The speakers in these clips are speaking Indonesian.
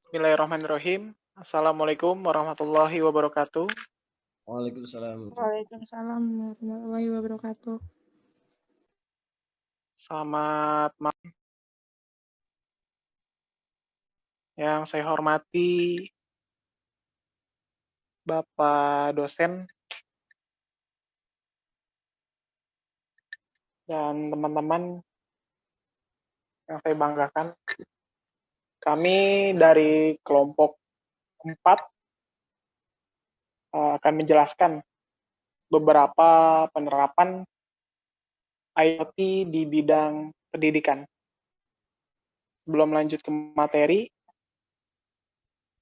Bismillahirrahmanirrahim. Assalamualaikum warahmatullahi wabarakatuh. Waalaikumsalam. Waalaikumsalam warahmatullahi wabarakatuh. Selamat malam. Yang saya hormati Bapak dosen dan teman-teman yang saya banggakan. Kami dari kelompok 4 akan menjelaskan beberapa penerapan IoT di bidang pendidikan. Sebelum lanjut ke materi,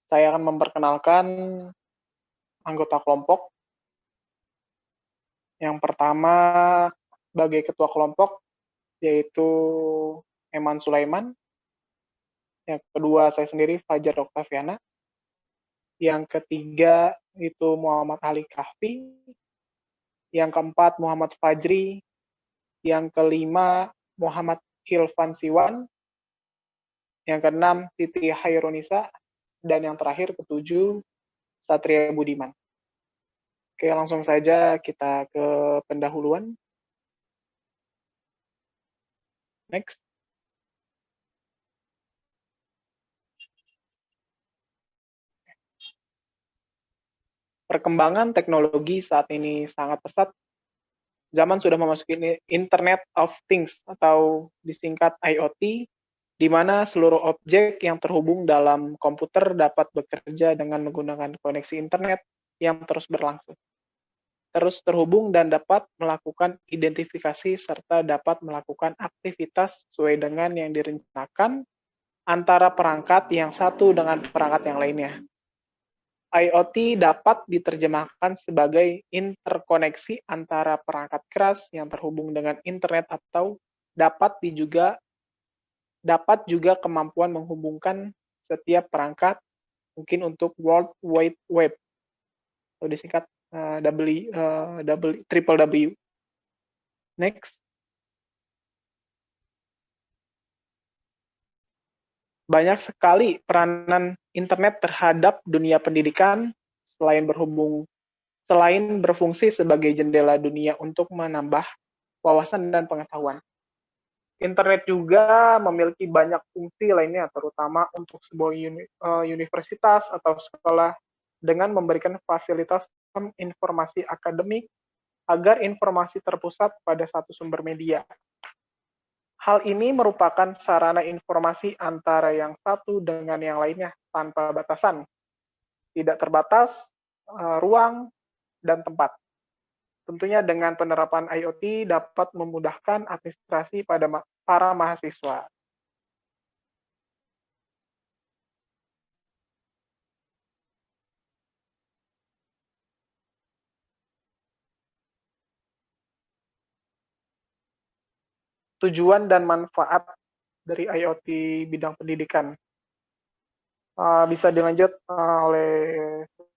saya akan memperkenalkan anggota kelompok. Yang pertama sebagai ketua kelompok yaitu Eman Sulaiman. Yang kedua saya sendiri Fajar Oktaviana. Yang ketiga itu Muhammad Ali Kahfi. Yang keempat Muhammad Fajri. Yang kelima Muhammad Hilvan Siwan. Yang keenam Titi Hairunisa. Dan yang terakhir ketujuh Satria Budiman. Oke, langsung saja kita ke pendahuluan. Next. Perkembangan teknologi saat ini sangat pesat. Zaman sudah memasuki Internet of Things atau disingkat IoT, di mana seluruh objek yang terhubung dalam komputer dapat bekerja dengan menggunakan koneksi internet yang terus berlangsung. Terus terhubung dan dapat melakukan identifikasi serta dapat melakukan aktivitas sesuai dengan yang direncanakan antara perangkat yang satu dengan perangkat yang lainnya. IoT dapat diterjemahkan sebagai interkoneksi antara perangkat keras yang terhubung dengan internet atau dapat juga kemampuan menghubungkan setiap perangkat, mungkin untuk World Wide Web atau disingkat WWW. Next. Banyak sekali peranan internet terhadap dunia pendidikan selain berfungsi sebagai jendela dunia untuk menambah wawasan dan pengetahuan. Internet juga memiliki banyak fungsi lainnya, terutama untuk sebuah universitas atau sekolah dengan memberikan fasilitas informasi akademik agar informasi terpusat pada satu sumber media. Hal ini merupakan sarana informasi antara yang satu dengan yang lainnya tanpa batasan, tidak terbatas ruang dan tempat. Tentunya dengan penerapan IoT dapat memudahkan administrasi pada para mahasiswa. Tujuan dan manfaat dari IoT bidang pendidikan. Bisa dilanjut oleh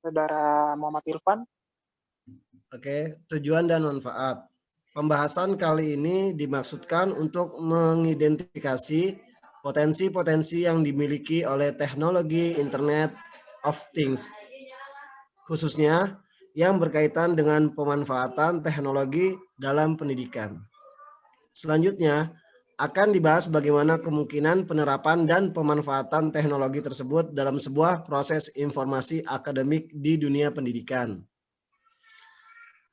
Saudara Muhammad Irfan. Oke, tujuan dan manfaat. Pembahasan kali ini dimaksudkan untuk mengidentifikasi potensi-potensi yang dimiliki oleh teknologi Internet of Things, khususnya yang berkaitan dengan pemanfaatan teknologi dalam pendidikan. Selanjutnya, akan dibahas bagaimana kemungkinan penerapan dan pemanfaatan teknologi tersebut dalam sebuah proses informasi akademik di dunia pendidikan.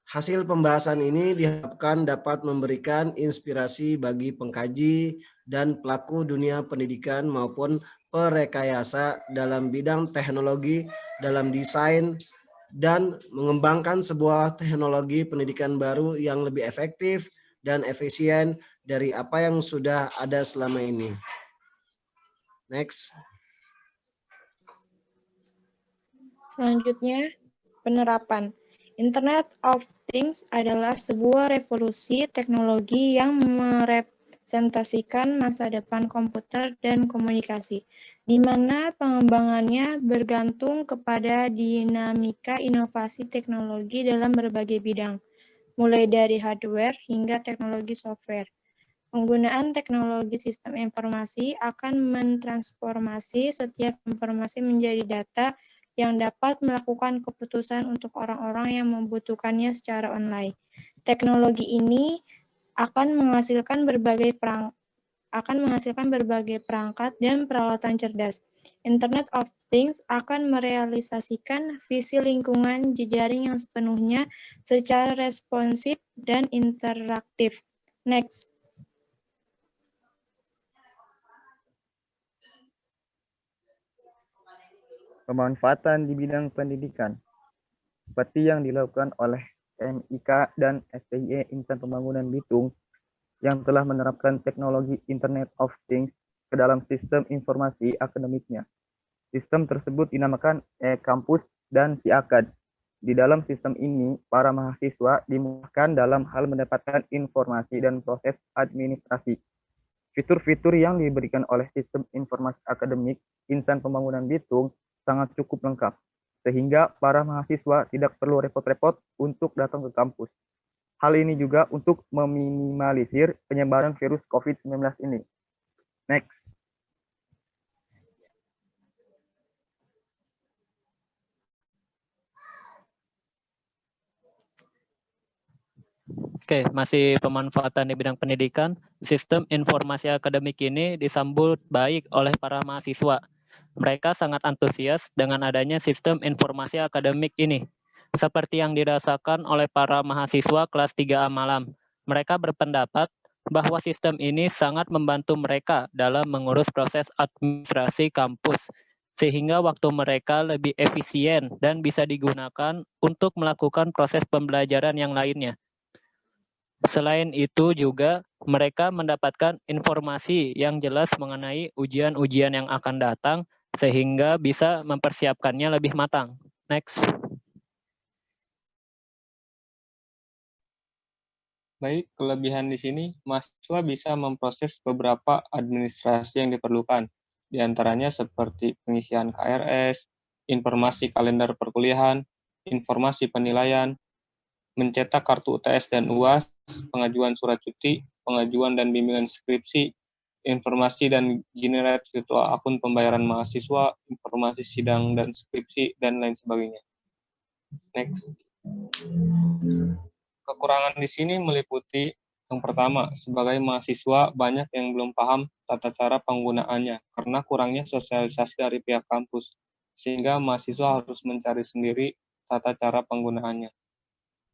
Hasil pembahasan ini diharapkan dapat memberikan inspirasi bagi pengkaji dan pelaku dunia pendidikan maupun perekayasa dalam bidang teknologi, dalam desain, dan mengembangkan sebuah teknologi pendidikan baru yang lebih efektif dan efisien dari apa yang sudah ada selama ini. Next. Selanjutnya, penerapan. Internet of Things adalah sebuah revolusi teknologi yang merepresentasikan masa depan komputer dan komunikasi, di mana pengembangannya bergantung kepada dinamika inovasi teknologi dalam berbagai bidang, mulai dari hardware hingga teknologi software. Penggunaan teknologi sistem informasi akan mentransformasi setiap informasi menjadi data yang dapat melakukan keputusan untuk orang-orang yang membutuhkannya secara online. Teknologi ini akan menghasilkan berbagai perangkat dan peralatan cerdas. Internet of Things akan merealisasikan visi lingkungan jejaring yang sepenuhnya secara responsif dan interaktif. Next. Pemanfaatan di bidang pendidikan, seperti yang dilakukan oleh MIK dan STIE Insan Pembangunan Bitung, yang telah menerapkan teknologi Internet of Things ke dalam sistem informasi akademiknya. Sistem tersebut dinamakan e-kampus dan SIAKAD. Di dalam sistem ini, para mahasiswa dimudahkan dalam hal mendapatkan informasi dan proses administrasi. Fitur-fitur yang diberikan oleh sistem informasi akademik Insan Pembangunan Bitung sangat cukup lengkap, sehingga para mahasiswa tidak perlu repot-repot untuk datang ke kampus. Hal ini juga untuk meminimalisir penyebaran virus COVID-19 ini. Next. Oke, masih pemanfaatan di bidang pendidikan. Sistem informasi akademik ini disambut baik oleh para mahasiswa. Mereka sangat antusias dengan adanya sistem informasi akademik ini. Seperti yang dirasakan oleh para mahasiswa kelas 3A Malam. Mereka berpendapat bahwa sistem ini sangat membantu mereka dalam mengurus proses administrasi kampus, sehingga waktu mereka lebih efisien dan bisa digunakan untuk melakukan proses pembelajaran yang lainnya. Selain itu juga mereka mendapatkan informasi yang jelas mengenai ujian-ujian yang akan datang sehingga bisa mempersiapkannya lebih matang. Next. Baik, kelebihan di sini, mahasiswa bisa memproses beberapa administrasi yang diperlukan, di antaranya seperti pengisian KRS, informasi kalender perkuliahan, informasi penilaian, mencetak kartu UTS dan UAS, pengajuan surat cuti, pengajuan dan bimbingan skripsi, informasi dan generate virtual akun pembayaran mahasiswa, informasi sidang dan skripsi, dan lain sebagainya. Next. Kekurangan di sini meliputi yang pertama, sebagai mahasiswa banyak yang belum paham tata cara penggunaannya karena kurangnya sosialisasi dari pihak kampus, sehingga mahasiswa harus mencari sendiri tata cara penggunaannya.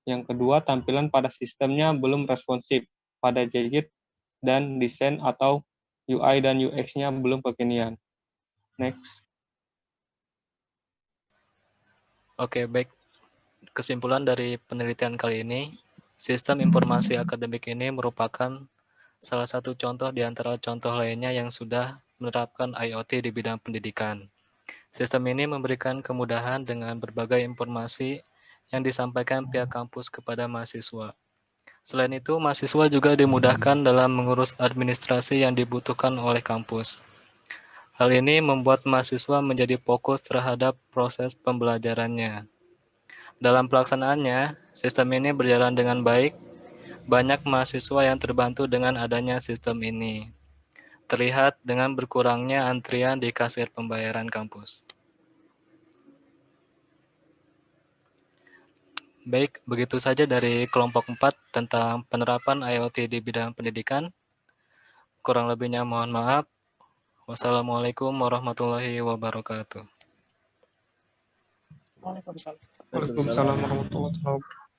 Yang kedua, tampilan pada sistemnya belum responsif pada JIT dan desain atau UI dan UX-nya belum kekinian. Next. Oke, baik. Kesimpulan dari penelitian kali ini, sistem informasi akademik ini merupakan salah satu contoh di antara contoh lainnya yang sudah menerapkan IoT di bidang pendidikan. Sistem ini memberikan kemudahan dengan berbagai informasi yang disampaikan pihak kampus kepada mahasiswa. Selain itu, mahasiswa juga dimudahkan dalam mengurus administrasi yang dibutuhkan oleh kampus. Hal ini membuat mahasiswa menjadi fokus terhadap proses pembelajarannya. Dalam pelaksanaannya, sistem ini berjalan dengan baik. Banyak mahasiswa yang terbantu dengan adanya sistem ini. Terlihat dengan berkurangnya antrian di kasir pembayaran kampus. Baik, begitu saja dari kelompok 4 tentang penerapan IoT di bidang pendidikan. Kurang lebihnya mohon maaf. Wassalamualaikum warahmatullahi wabarakatuh. Waalaikumsalam. Waalaikumsalam warahmatullahi wabarakatuh.